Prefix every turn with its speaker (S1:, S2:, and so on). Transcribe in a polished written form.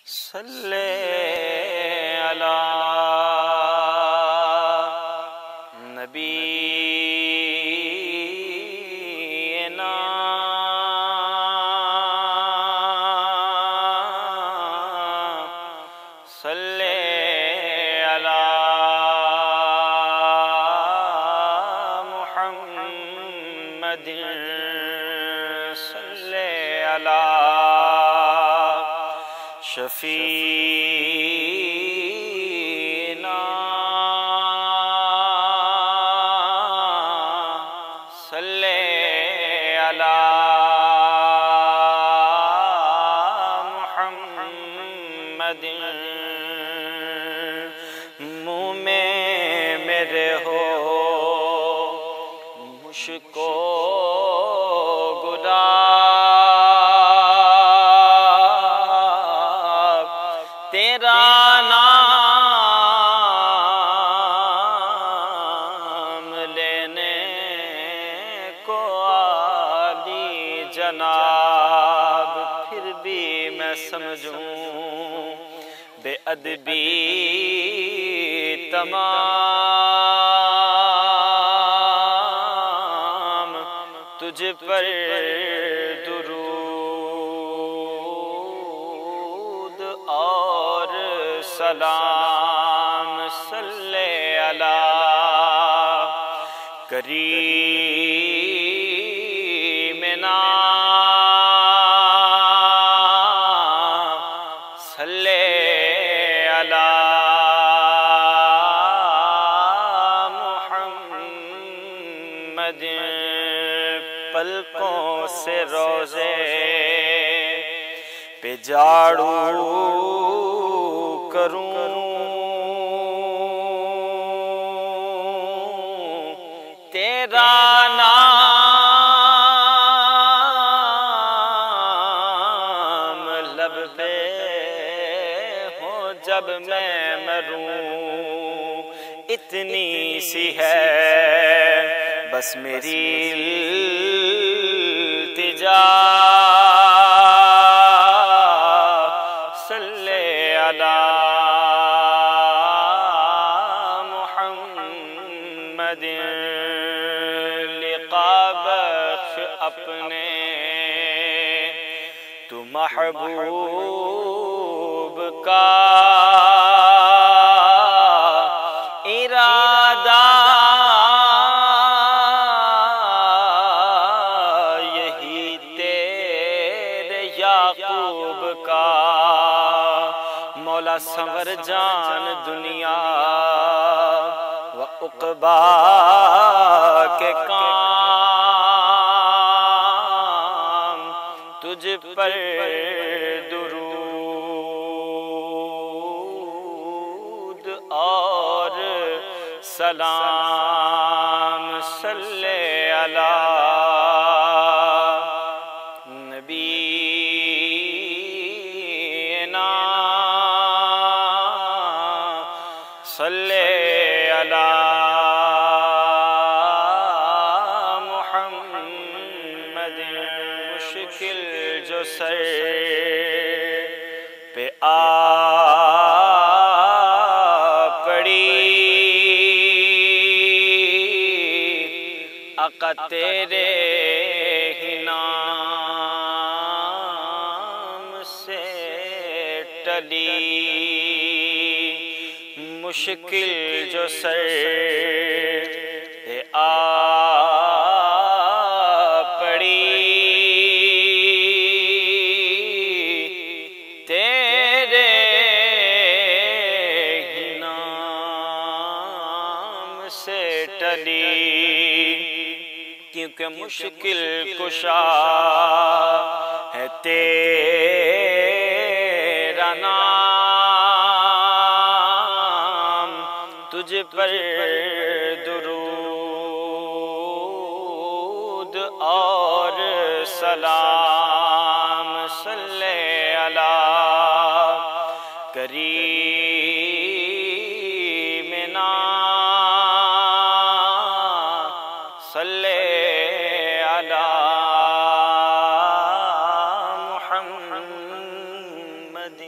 S1: صلی علی نبینا صلی علی محمد صلی علی شفیعنا صلی علی محمد منہ میں میرے ہو مشکو تیرا نام لینے کو عالی جناب، پھر بھی میں سمجھوں بے ادبی تمام، تجھ پر درود اور سلام صلی علی کریمنا صلی علی محمد پلکوں سے روزے پہ جھاڑو کروں تیرا نام لب پہ ہو جب میں مروں، اتنی سی ہے بس میری التجا صلی علی محمد لقا بخش اپنے تو محبوب کا ارادہ یہی تیرے یعقوب کا مولا سنور جان دنیا و عقبا کے کام، تجھ پر درود اور سلام صلی علی نبینا صلی علی محمد مشکل جو سر پہ آ پڑی آقا تیرے ہی نام سے ٹلی، مشکل جو سر پہ آ پڑی تیرے ہی نام سے ٹلی، کیونکہ مشکل کشا ہے تیرا نام، تجھ پر درود اور سلام صلی علی کریمنا صلی علی محمد